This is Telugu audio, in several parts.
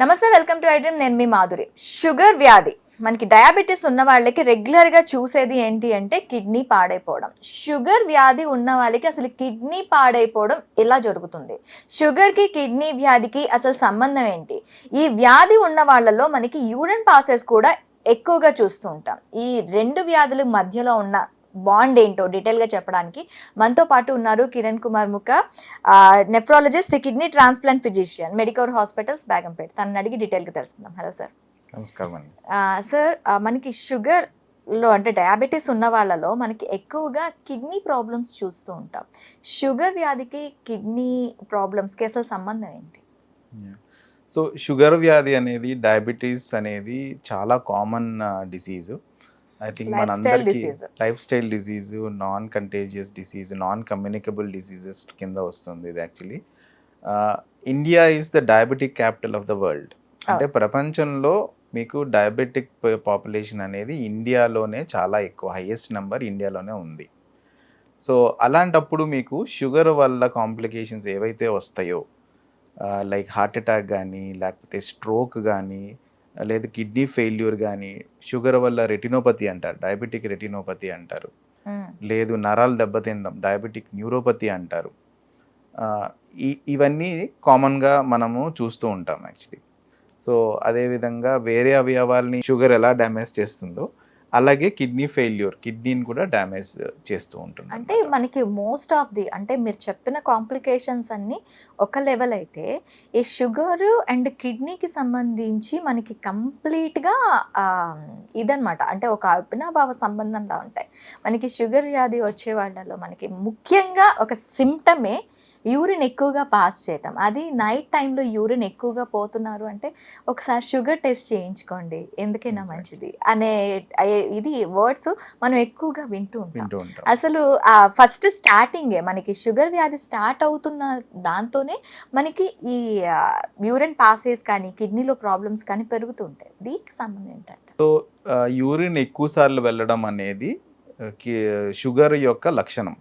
నమస్తే, వెల్కమ్ టు ఐడ్రీమ్. నేను మీ మాధురి. షుగర్ వ్యాధి, మనకి డయాబెటీస్ ఉన్న వాళ్ళకి రెగ్యులర్గా చూసేది ఏంటి అంటే కిడ్నీ పాడైపోవడం. షుగర్ వ్యాధి ఉన్న వాళ్ళకి అసలు కిడ్నీ పాడైపోవడం ఎలా జరుగుతుంది? షుగర్కి కిడ్నీ వ్యాధికి అసలు సంబంధం ఏంటి? ఈ వ్యాధి ఉన్న వాళ్ళలో మనకి యూరిన్ పాసెస్ కూడా ఎక్కువగా చూస్తూ ఉంటాం. ఈ రెండు వ్యాధుల మధ్యలో ఉన్న బాండ్ ఏంటో డీటెయిల్గా చెప్పడానికి మనతో పాటు ఉన్నారు కిరణ్ కుమార్ ముఖ, nephrologist, kidney transplant physician, Medicover hospitals, Begumpet. తనని అడిగి డీటెయిల్గా తెలుసుకుందాం. Hello sir. నమస్కారం అండి. సార్, మనకి షుగర్లో అంటే డయాబెటీస్ ఉన్న వాళ్ళలో మనకి ఎక్కువగా కిడ్నీ ప్రాబ్లమ్స్ చూస్తూ ఉంటాం. షుగర్ వ్యాధికి కిడ్నీ ప్రాబ్లమ్స్కి అసలు సంబంధం ఏంటి? సో షుగర్ వ్యాధి అనేది, డయాబెటీస్ అనేది చాలా కామన్ డిసీజు. ఐ థింక్ మనందరికీ life style disease, non contagious disease, non communicable diseases కింద వస్తుంది ఇది. Actually India is the diabetic capital of the world. అంటే ప్రపంచంలో మీకు డయాబెటిక్ పాపులేషన్ అనేది ఇండియాలోనే చాలా ఎక్కువ, హైయెస్ట్ నెంబర్ ఇండియాలోనే ఉంది. సో అలాంటప్పుడు మీకు షుగర్ వల్ల కాంప్లికేషన్స్ ఏవైతే వస్తాయో, లైక్ హార్ట్ అటాక్ కానీ, లేకపోతే స్ట్రోక్ కానీ, లేదు కిడ్నీ ఫెయిల్యూర్ కానీ, షుగర్ వల్ల రెటినోపతి అంటారు, డయాబెటిక్ రెటినోపతి అంటారు, లేదు నరాలు దెబ్బతినడం, డయాబెటిక్ న్యూరోపతి అంటారు. ఇవన్నీ కామన్గా మనము చూస్తూ ఉంటాం యాక్చువల్లీ. సో అదేవిధంగా వేరే అవయవాల్ని షుగర్ ఎలా డ్యామేజ్ చేస్తుందో అలాగే కిడ్నీ ఫెయిల్యూర్ కిడ్నీని కూడా డ్యామేజ్ చేస్తూ ఉంటుంది. అంటే మనకి మోస్ట్ ఆఫ్ ది, అంటే మీరు చెప్పిన కాంప్లికేషన్స్ అన్నీ ఒక లెవెల్ అయితే, ఈ షుగర్ అండ్ కిడ్నీకి సంబంధించి మనకి కంప్లీట్గా ఇదనమాట, అంటే ఒక అవినాభావ సంబంధంలా ఉంటాయి. మనకి షుగర్ వ్యాధి వచ్చే వాళ్ళలో మనకి ముఖ్యంగా ఒక సిమ్టమే యూరిన్ ఎక్కువగా పాస్ చేయటం. అది నైట్ టైంలో యూరిన్ ఎక్కువగా పోతున్నారు అంటే ఒకసారి షుగర్ టెస్ట్ చేయించుకోండి, ఎందుకైనా మంచిది అనే ఇది వర్డ్స్ మనం ఎక్కువగా వింటూ ఉంటాం. అసలు ఫస్ట్ స్టార్టింగే మనకి షుగర్ వ్యాధి స్టార్ట్ అవుతున్న దాంతోనే మనకి ఈ యూరిన్ పాసెస్ కానీ, కిడ్నీలో ప్రాబ్లమ్స్ కానీ పెరుగుతూ ఉంటాయి. దీనికి సంబంధం ఏంటంటే, సో యూరిన్ ఎక్కువ సార్లు వెళ్ళడం అనేది షుగర్ యొక్క లక్షణం.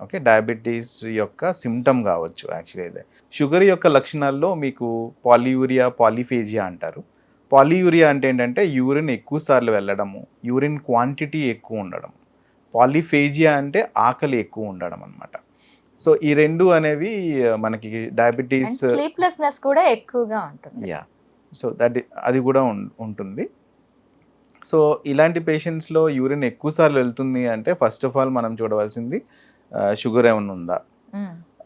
ఓకే, డయాబెటీస్ యొక్క సిమ్టమ్ కావచ్చు యాక్చువల్లీ. అయితే షుగర్ యొక్క లక్షణాల్లో మీకు పాలియూరియా, పాలిఫేజియా అంటారు. పాలియూరియా అంటే ఏంటంటే యూరిన్ ఎక్కువ సార్లు వెళ్ళడము, యూరిన్ క్వాంటిటీ ఎక్కువ ఉండడం. పాలిఫేజియా అంటే ఆకలి ఎక్కువ ఉండడం అనమాట. సో ఈ రెండు అనేవి మనకి డయాబెటీస్, స్లీప్లెస్నెస్ కూడా ఎక్కువగా ఉంటుంది. యా, సో అది కూడా ఉంటుంది. సో ఇలాంటి పేషెంట్స్లో యూరిన్ ఎక్కువ సార్లు వెళ్తుంది అంటే ఫస్ట్ ఆఫ్ ఆల్ మనం చూడవలసింది షుగర్ ఏమైనా ఉందా.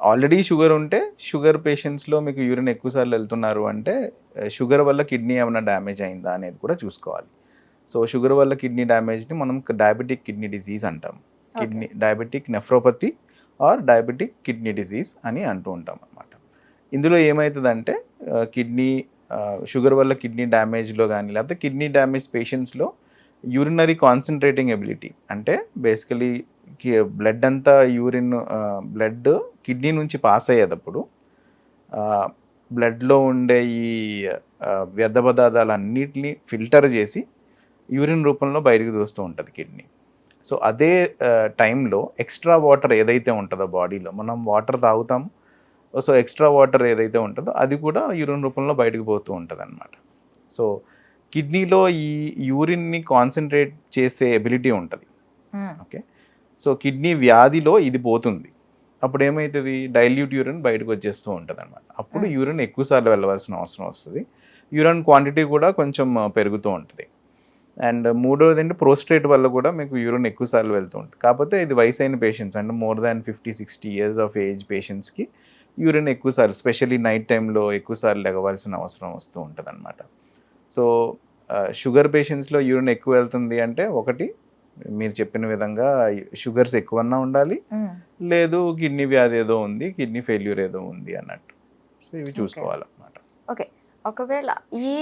ఆల్రెడీ షుగర్ ఉంటే, షుగర్ పేషెంట్స్లో మీకు యూరిన్ ఎక్కువ సార్లు వెళ్తున్నారు అంటే షుగర్ వల్ల కిడ్నీ ఏమైనా డ్యామేజ్ అయిందా అనేది కూడా చూసుకోవాలి. సో షుగర్ వల్ల కిడ్నీ డ్యామేజ్ని మనం డయాబెటిక్ కిడ్నీ డిసీజ్ అంటాం. Kidney diabetic nephropathy or diabetic kidney disease అని అంటూ ఉంటాం అన్నమాట. ఇందులో ఏమవుతుందంటే కిడ్నీ షుగర్ వల్ల కిడ్నీ డ్యామేజ్లో కానీ, లేకపోతే కిడ్నీ డ్యామేజ్ పేషెంట్స్లో యూరినరీ కాన్సన్ట్రేటింగ్ ఎబిలిటీ, అంటే బేసికలీ బ్లడ్ అంతా బ్లడ్ కిడ్నీ నుంచి పాస్ అయ్యేటప్పుడు బ్లడ్లో ఉండే ఈ వ్యర్థ పదార్థాలన్నిటిని ఫిల్టర్ చేసి యూరిన్ రూపంలో బయటకు చూస్తూ ఉంటుంది కిడ్నీ. సో అదే టైంలో ఎక్స్ట్రా వాటర్ ఏదైతే ఉంటుందో బాడీలో, మనం వాటర్ తాగుతాం, సో ఎక్స్ట్రా వాటర్ ఏదైతే ఉంటుందో అది కూడా యూరిన్ రూపంలో బయటకు పోతూ ఉంటుంది అన్నమాట. సో కిడ్నీలో ఈ యూరిన్ని కాన్సన్ట్రేట్ చేసే ఎబిలిటీ ఉంటుంది. ఓకే, సో కిడ్నీ వ్యాధిలో ఇది పోతుంది. అప్పుడు ఏమవుతుంది, డైల్యూట్ యూరిన్ బయటకు వచ్చేస్తూ ఉంటుంది అనమాట. అప్పుడు యూరిన్ ఎక్కువసార్లు వెళ్ళవలసిన అవసరం వస్తుంది. యూరిన్ క్వాంటిటీ కూడా కొంచెం పెరుగుతూ ఉంటుంది. అండ్ మూడవది అంటే ప్రోస్టేట్ వల్ల కూడా మీకు యూరిన్ ఎక్కువసార్లు వెళ్తూ ఉంటుంది. కాకపోతే ఇది వయసు అయిన పేషెంట్స్, అంటే more than 50-60 years of age పేషెంట్స్కి యూరిన్ ఎక్కువసార్లు, స్పెషల్లీ నైట్ టైంలో ఎక్కువసార్లు లెగవలసిన అవసరం వస్తూ ఉంటుంది అనమాట. సో షుగర్ పేషెంట్స్లో యూరిన్ ఎక్కువ వెళ్తుంది అంటే, ఒకటి మీరు చెప్పిన విధంగా షుగర్స్ ఎక్కువన్నా ఉండాలి, లేదు కిడ్నీ వ్యాధి ఏదో ఉంది, కిడ్నీ ఫెయిల్యూర్ ఏదో ఉంది అన్నట్టు. సో ఇవి చూసుకోవాలన్నమాట. ఓకే, ఒకవేళ ఈ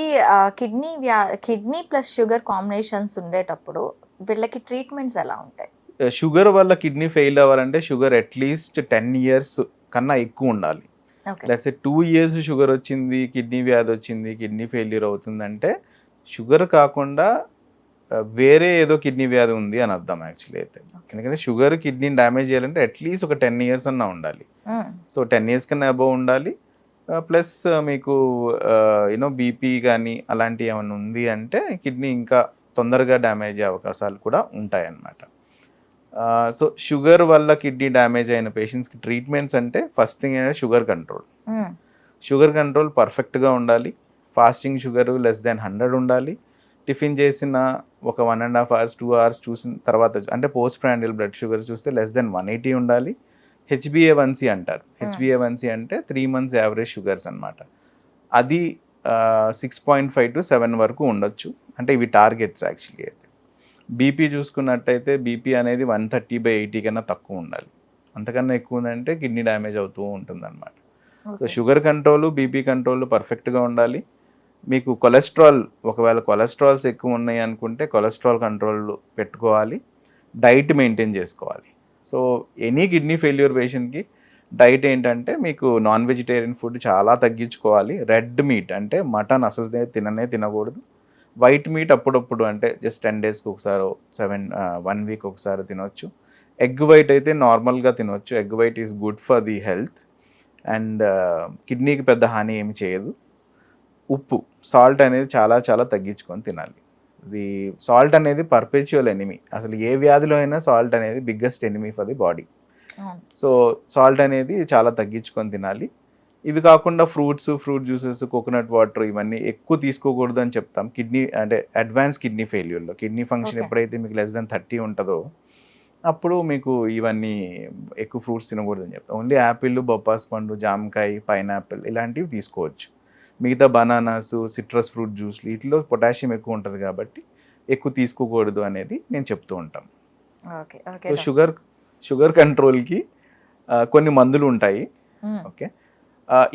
కిడ్నీ ప్లస్ షుగర్ కాంబినేషన్స్ ఉండేటప్పుడు వీళ్ళకి ట్రీట్మెంట్స్ ఎలా ఉంటాయి? షుగర్ వల్ల కిడ్నీ ఫెయిల్ అవ్వాలంటే షుగర్ అట్లీస్ట్ 10 years కన్నా ఎక్కువ ఉండాలి. లేకపోతే 2 years షుగర్ వచ్చింది, కిడ్నీ వ్యాధి వచ్చింది, కిడ్నీ ఫెయిల్యూర్ అవుతుందంటే షుగర్ కాకుండా వేరే ఏదో కిడ్నీ వ్యాధి ఉంది అని అర్థం యాక్చువల్లీ. అయితే ఎందుకంటే షుగర్ కిడ్నీని డ్యామేజ్ చేయాలంటే అట్లీస్ట్ ఒక 10 years అన్నా ఉండాలి. సో 10 years కన్నా అబోవ్ ఉండాలి. ప్లస్ మీకు బీపీ కానీ అలాంటివి ఏమైనా ఉంది అంటే కిడ్నీ ఇంకా తొందరగా డ్యామేజ్ అయ్యే అవకాశాలు కూడా ఉంటాయన్నమాట. సో షుగర్ వల్ల కిడ్నీ డ్యామేజ్ అయిన పేషెంట్స్కి ట్రీట్మెంట్స్ అంటే ఫస్ట్ థింగ్ ఏంటంటే షుగర్ కంట్రోల్. షుగర్ కంట్రోల్ పర్ఫెక్ట్గా ఉండాలి. ఫాస్టింగ్ షుగర్ లెస్ దెన్ 100 ఉండాలి. టిఫిన్ చేసిన ఒక 1.5 hours 2 hours చూసిన తర్వాత అంటే పోస్ట్ ప్రాండియల్ బ్లడ్ షుగర్స్ చూస్తే లెస్ దెన్ 180 ఉండాలి. HbA1c అంటారు. HbA1c అంటే 3 months యావరేజ్ షుగర్స్ అనమాట. అది 6.5 to 7 వరకు ఉండొచ్చు. అంటే ఇవి టార్గెట్స్ యాక్చువల్లీ. అయితే బీపీ చూసుకున్నట్టయితే బీపీ అనేది 130/80 కన్నా తక్కువ ఉండాలి. అంతకన్నా ఎక్కువ ఉందంటే కిడ్నీ డ్యామేజ్ అవుతూ ఉంటుందన్నమాట. So sugar control, BP control పర్ఫెక్ట్గా ఉండాలి. మీకు కొలెస్ట్రాల్, ఒకవేళ కొలెస్ట్రాల్స్ ఎక్కువ ఉన్నాయి అనుకుంటే కొలెస్ట్రాల్ కంట్రోల్ పెట్టుకోవాలి. డైట్ మెయింటైన్ చేసుకోవాలి. సో ఎనీ కిడ్నీ ఫెయిల్యూర్ పేషెంట్కి డైట్ ఏంటంటే మీకు నాన్ వెజిటేరియన్ ఫుడ్ చాలా తగ్గించుకోవాలి. రెడ్ మీట్ అంటే మటన్ అసలు తినకూడదు. వైట్ మీట్ అప్పుడప్పుడు అంటే జస్ట్ 10 daysకి ఒకసారి 1 week ఒకసారి తినొచ్చు. ఎగ్ వైట్ అయితే నార్మల్గా తినవచ్చు. Egg white is good for the health and కిడ్నీకి పెద్ద హాని ఏమి చేయదు. ఉప్పు, సాల్ట్ అనేది చాలా చాలా తగ్గించుకొని తినాలి. ఇది సాల్ట్ అనేది పర్పెచువల్ ఎనిమీ. అసలు ఏ వ్యాధిలో అయినా సాల్ట్ అనేది biggest enemy for the body. So salt అనేది చాలా తగ్గించుకొని తినాలి. ఇవి కాకుండా ఫ్రూట్ జ్యూసెస్, కోకోనట్ వాటర్ ఇవన్నీ ఎక్కువ తీసుకోకూడదు అని చెప్తాం. కిడ్నీ అంటే అడ్వాన్స్ కిడ్నీ ఫెయిల్యూర్లో కిడ్నీ ఫంక్షన్ ఎప్పుడైతే మీకు లెస్ దెన్ 30 ఉంటుందో అప్పుడు మీకు ఇవన్నీ ఎక్కువ ఫ్రూట్స్ తినకూడదు అని చెప్తాం. ఓన్లీ యాపిల్, బొప్పాస్ పండు, జామకాయ, పైనాపిల్ ఇలాంటివి తీసుకోవచ్చు. మిగతా బనానాస్, సిట్రస్ ఫ్రూట్ జ్యూస్లు వీటిలో పొటాషియం ఎక్కువ ఉంటుంది కాబట్టి ఎక్కువ తీసుకోకూడదు అనేది నేను చెప్తూ ఉంటాం. సో షుగర్ కంట్రోల్కి కొన్ని మందులు ఉంటాయి. ఓకే,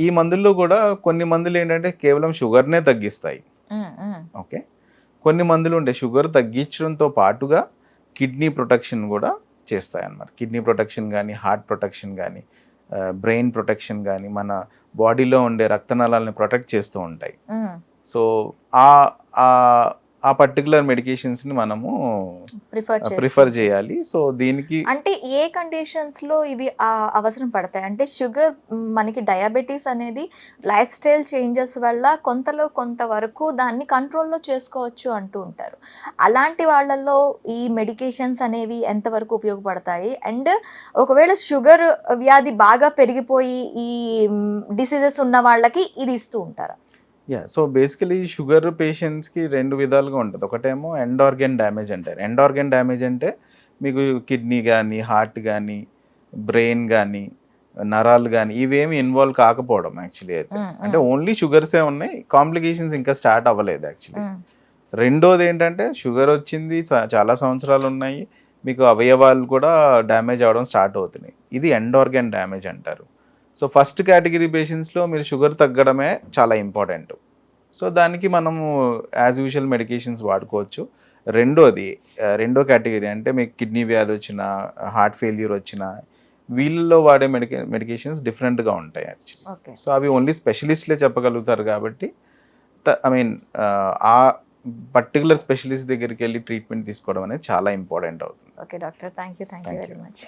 ఈ మందుల్లో కూడా కొన్ని మందులు ఏంటంటే కేవలం షుగర్నే తగ్గిస్తాయి. ఓకే, కొన్ని మందులు ఉంటాయి షుగర్ తగ్గించడంతో పాటుగా కిడ్నీ ప్రొటెక్షన్ కూడా చేస్తాయి అన్నమాట. కిడ్నీ ప్రొటెక్షన్ కానీ, హార్ట్ ప్రొటెక్షన్ కానీ, బ్రెయిన్ ప్రొటెక్షన్ కానీ, మన బాడీలో ఉండే రక్తనాళాలని ప్రొటెక్ట్ చేస్తూ ఉంటాయి. సో ఆ పర్టికులర్ మెడికేషన్స్ని మనము ప్రిఫర్ చేయాలి. సో దీనికి అంటే ఏ కండిషన్స్లో ఇవి అవసరం పడతాయి అంటే షుగర్ మనకి డయాబెటీస్ అనేది లైఫ్ స్టైల్ చేంజెస్ వల్ల కొంతవరకు దాన్ని కంట్రోల్లో చేసుకోవచ్చు అంటూ ఉంటారు. అలాంటి వాళ్ళల్లో ఈ మెడికేషన్స్ అనేవి ఎంతవరకు ఉపయోగపడతాయి? అండ్ ఒకవేళ షుగర్ వ్యాధి బాగా పెరిగిపోయి ఈ డిసీజెస్ ఉన్న వాళ్ళకి ఇది ఇస్తూ ఉంటారా? సో బేసికలీ షుగర్ పేషెంట్స్కి 2 విధాలుగా ఉంటుంది. ఒకటేమో ఎండ్ ఆర్గన్ డ్యామేజ్ అంటారు. ఎండ్ ఆర్గన్ డ్యామేజ్ అంటే మీకు కిడ్నీ కానీ, హార్ట్ కానీ, బ్రెయిన్ కానీ, నరాలు కానీ ఇవేమి ఇన్వాల్వ్ కాకపోవడం యాక్చువల్లీ. అయితే అంటే ఓన్లీ షుగర్సే ఉన్నాయి, కాంప్లికేషన్స్ ఇంకా స్టార్ట్ అవ్వలేదు యాక్చువల్లీ. రెండోది ఏంటంటే షుగర్ వచ్చింది, చాలా సంవత్సరాలు ఉన్నాయి, మీకు అవయవాలు కూడా డ్యామేజ్ అవ్వడం స్టార్ట్ అవుతున్నాయి. ఇది ఎండ్ ఆర్గన్ డ్యామేజ్ అంటారు. సో ఫస్ట్ కేటగిరీ పేషెంట్స్లో మీరు షుగర్ తగ్గడమే చాలా ఇంపార్టెంట్. సో దానికి మనము యాజ్ యూజువల్ మెడికేషన్స్ వాడుకోవచ్చు. రెండో కేటగిరీ అంటే మీకు కిడ్నీ వ్యాధి వచ్చిన, హార్ట్ ఫెయిల్యూర్ వచ్చిన వీళ్ళలో వాడే మెడికేషన్స్ డిఫరెంట్గా ఉంటాయి యాక్చువల్లీ. సో అవి ఓన్లీ స్పెషలిస్ట్లే చెప్పగలుగుతారు కాబట్టి ఆ పర్టికులర్ స్పెషలిస్ట్ దగ్గరికి వెళ్ళి ట్రీట్మెంట్ తీసుకోవడం అనేది చాలా ఇంపార్టెంట్ అవుతుంది. Okay doctor, thank you very much.